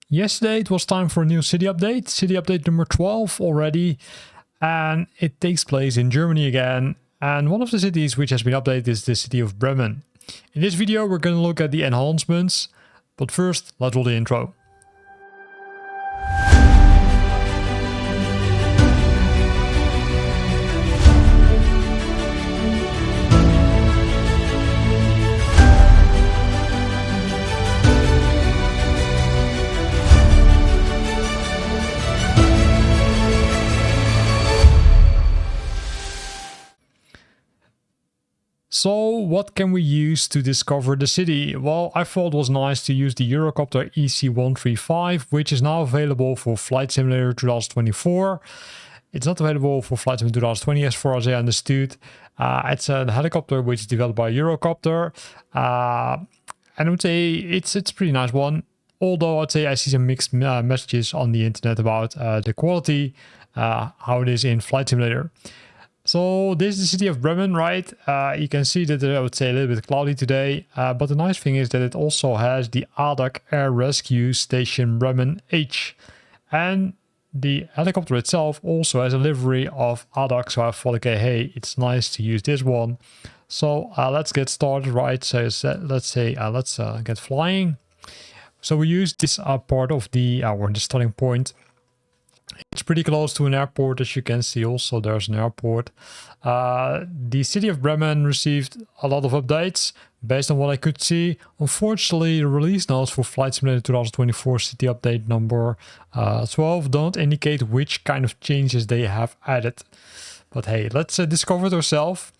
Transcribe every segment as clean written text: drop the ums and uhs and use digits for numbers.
Yesterday it was time for a new city update number 12 already, and it takes place in Germany again. And one of the cities which has been updated is the city of Bremen. In this video we're going to look at the enhancements, but first let's roll the intro. So what can we use to discover the city? Well, I thought it was nice to use the Eurocopter EC135, which is now available for Flight Simulator 2024. It's not available for Flight Simulator 2020 as far as I understood. It's a helicopter which is developed by Eurocopter. And I would say it's a pretty nice one. Although I'd say I see some mixed messages on the internet about the quality, how it is in Flight Simulator. So this is the city of Bremen, right? You can see that I would say a little bit cloudy today, but the nice thing is that it also has the ADAC Air Rescue Station Bremen H. And the helicopter itself also has a livery of ADAC, so I thought, okay, hey, it's nice to use this one. So let's get started, right? So let's get flying. So we use this part of the starting point. It's pretty close to an airport, as you can see. Also, there's an airport. The city of Bremen received a lot of updates based on what I could see. Unfortunately, the release notes for Flight Simulator 2024 city update number 12 don't indicate which kind of changes they have added. But hey, let's discover it ourselves.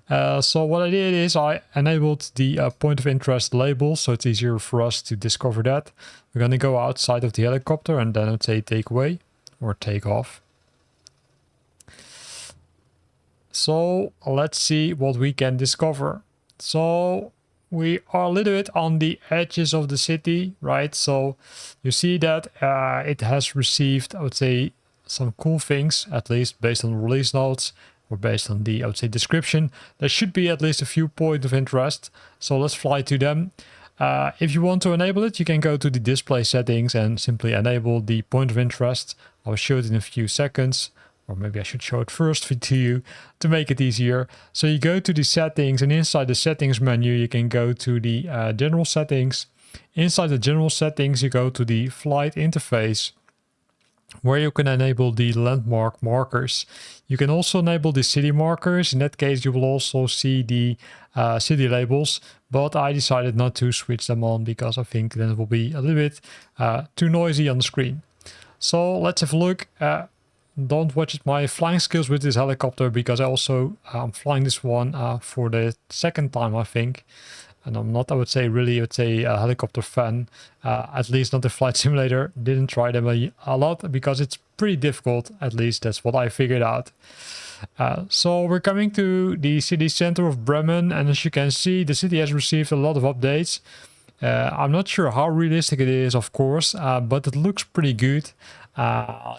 So what I did is I enabled the point of interest label, so it's easier for us to discover that. We're going to go outside of the helicopter and then I'd say take away. Or take off. So let's see what we can discover. So we are a little bit on the edges of the city, right? So you see that it has received, I would say, some cool things, at least based on the release notes or based on the, I would say, description. There should be at least a few points of interest. So let's fly to them. If you want to enable it, you can go to the display settings and simply enable the point of interest. I'll show it in a few seconds, or maybe I should show it first to you to make it easier. So you go to the settings, and inside the settings menu, you can go to the general settings. Inside the general settings, you go to the flight interface, where you can enable the landmark markers. You can also enable the city markers. In that case, you will also see the city labels, but I decided not to switch them on because I think then it will be a little bit too noisy on the screen. So let's have a look. Don't watch my flying skills with this helicopter because I also am flying this one for the second time, I think. And I'm not, I would say, a helicopter fan, at least not the Flight Simulator. Didn't try them a lot because it's pretty difficult, at least that's what I figured out. So we're coming to the city center of Bremen, and as you can see, the city has received a lot of updates. I'm not sure how realistic it is, of course, but it looks pretty good.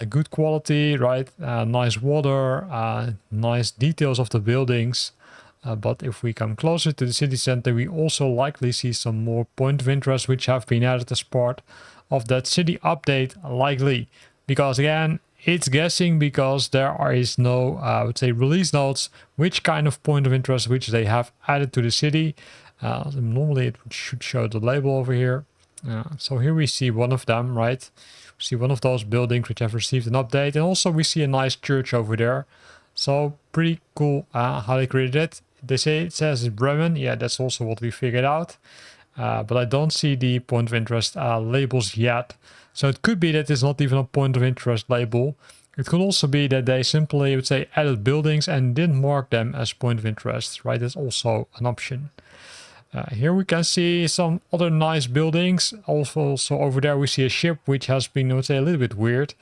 Good quality, right? Nice water, nice details of the buildings. But if we come closer to the city center, we also likely see some more point of interest which have been added as part of that city update, likely. Because again, it's guessing because there is no, I would say, release notes, which kind of point of interest which they have added to the city. Normally it should show the label over here. So here we see one of them, right? We see one of those buildings which have received an update. And also we see a nice church over there. So pretty cool how they created it. They say it says it's Bremen. Yeah, that's also what we figured out. But I don't see the point of interest labels yet. So it could be that it's not even a point of interest label. It could also be that they simply, would say, added buildings and didn't mark them as point of interest, right? That's also an option. Here we can see some other nice buildings. Also over there we see a ship which has been, I would say, a little bit weird.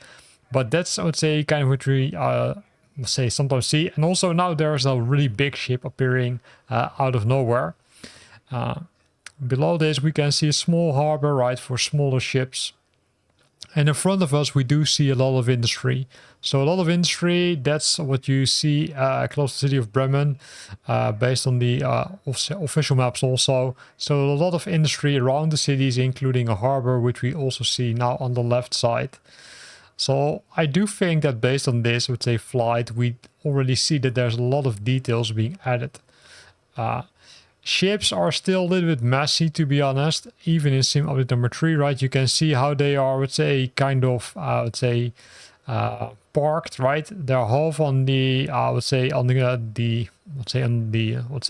But that's, I would say, kind of what we sometimes see. And also now there's a really big ship appearing out of nowhere. Below this we can see a small harbor, right, for smaller ships. And in front of us, we do see a lot of industry. So a lot of industry, that's what you see close to the city of Bremen, based on the official maps also. So a lot of industry around the cities, including a harbor, which we also see now on the left side. So I do think that based on this, I would say flight, we already see that there's a lot of details being added. Ships are still a little bit messy, to be honest, even in sim update number 3, right? You can see how they are, I would say, kind of, parked, right? They're half on the, I would say, on the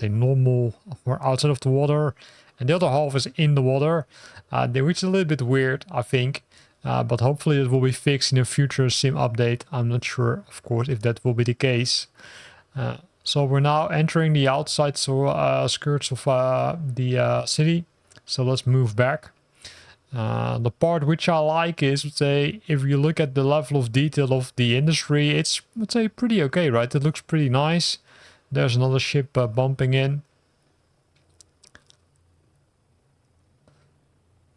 normal or outside of the water, and the other half is in the water, which is a little bit weird, I think. But hopefully it will be fixed in a future sim update. I'm not sure, of course, if that will be the case. So we're now entering the outside skirts of the city. So let's move back. The part which I like is, let's say, if you look at the level of detail of the industry, it's, let's say, pretty okay, right? It looks pretty nice. There's another ship bumping in.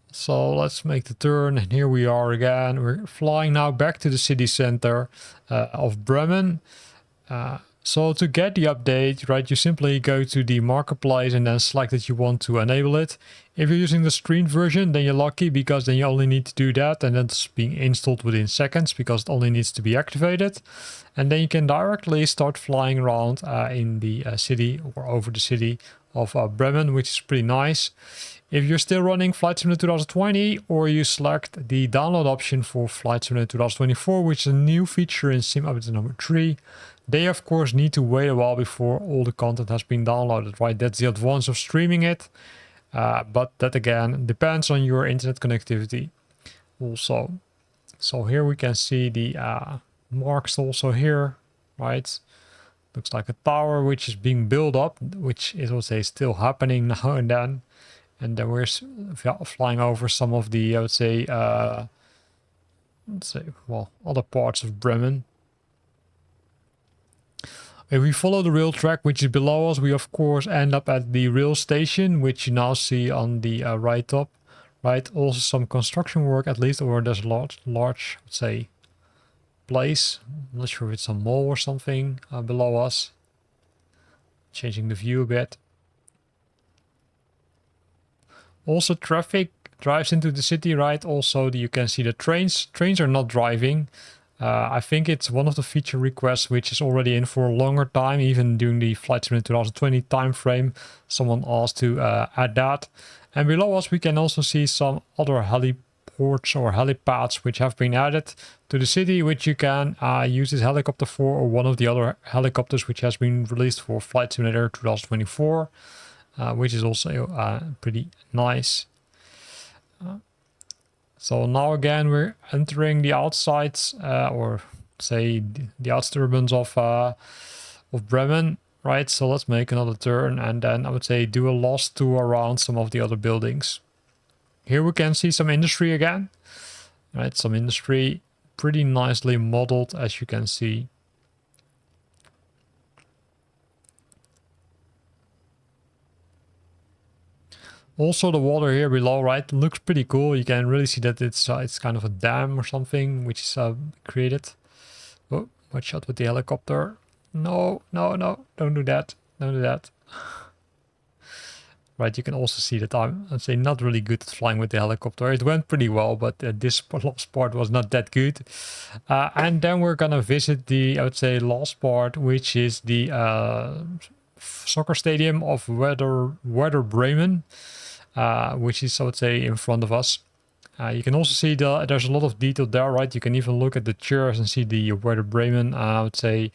So let's make the turn, and here we are again. We're flying now back to the city center of Bremen. So to get the update, right, you simply go to the marketplace and then select that you want to enable it. If you're using the streamed version, then you're lucky, because then you only need to do that, and that's being installed within seconds because it only needs to be activated. And then you can directly start flying around in the city or over the city of Bremen, which is pretty nice. If you're still running Flight Simulator 2020, or you select the download option for Flight Simulator 2024, which is a new feature in sim update number 3, they of course need to wait a while before all the content has been downloaded, right? That's the advance of streaming it. But that again depends on your internet connectivity also. So here we can see the marks also here, right? Looks like a tower which is being built up, which is, I would say, still happening now and then. And then we're flying over some of the, I would say, well, other parts of Bremen. If we follow the rail track, which is below us, we of course end up at the rail station, which you now see on the right top, right? Also some construction work, at least, or there's a large, let's say, place. I'm not sure if it's a mall or something below us. Changing the view a bit. Also, traffic drives into the city, right? Also, you can see the trains. Trains are not driving. I think it's one of the feature requests which is already in for a longer time, even during the Flight Simulator 2020 time frame. Someone asked to add that. And below us, we can also see some other heliports or helipads which have been added to the city, which you can use this helicopter for, or one of the other helicopters which has been released for Flight Simulator 2024. Which is also pretty nice. So now again we're entering the outsides, or say the outskirts of Bremen, right? So let's make another turn, and then I would say do a lost tour around some of the other buildings. Here we can see some industry again, right? Some industry pretty nicely modeled, as you can see. Also, the water here below, right, looks pretty cool. You can really see that it's kind of a dam or something which is created. Oh, watch out with the helicopter. No, no, no, don't do that. Don't do that. Right, you can also see that I'd say, not really good at flying with the helicopter. It went pretty well, but this last part was not that good. And then we're gonna visit the, I would say, last part, which is the soccer stadium of Werder Bremen. Which is, I would say, in front of us. You can also see there's a lot of detail there, right? You can even look at the chairs and see the Werder Bremen, I would say,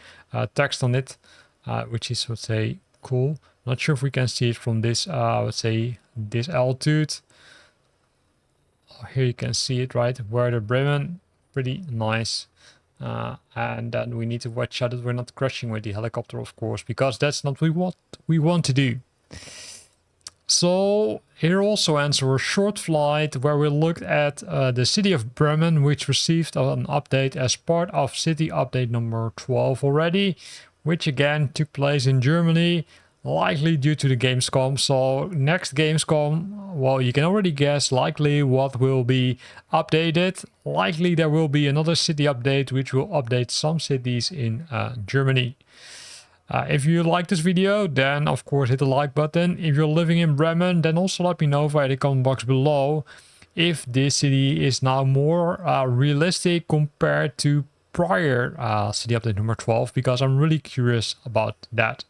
text on it, which is, I would say, cool. Not sure if we can see it from this, I would say, this altitude. Here you can see it, right? Werder Bremen, pretty nice. And then we need to watch out that we're not crashing with the helicopter, of course, because that's not what we want to do. So here also ends our short flight where we looked at the city of Bremen, which received an update as part of city update number 12 already, which again took place in Germany likely due to the Gamescom. So next Gamescom, well, you can already guess likely what will be updated. Likely there will be another city update which will update some cities in Germany. If you like this video, then of course hit the like button. If you're living in Bremen, then also let me know via the comment box below if this city is now more realistic compared to prior city update number 12, because I'm really curious about that.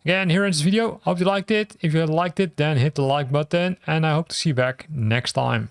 Again, here ends this video. Hope you liked it. If you liked it, then hit the like button, and I hope to see you back next time.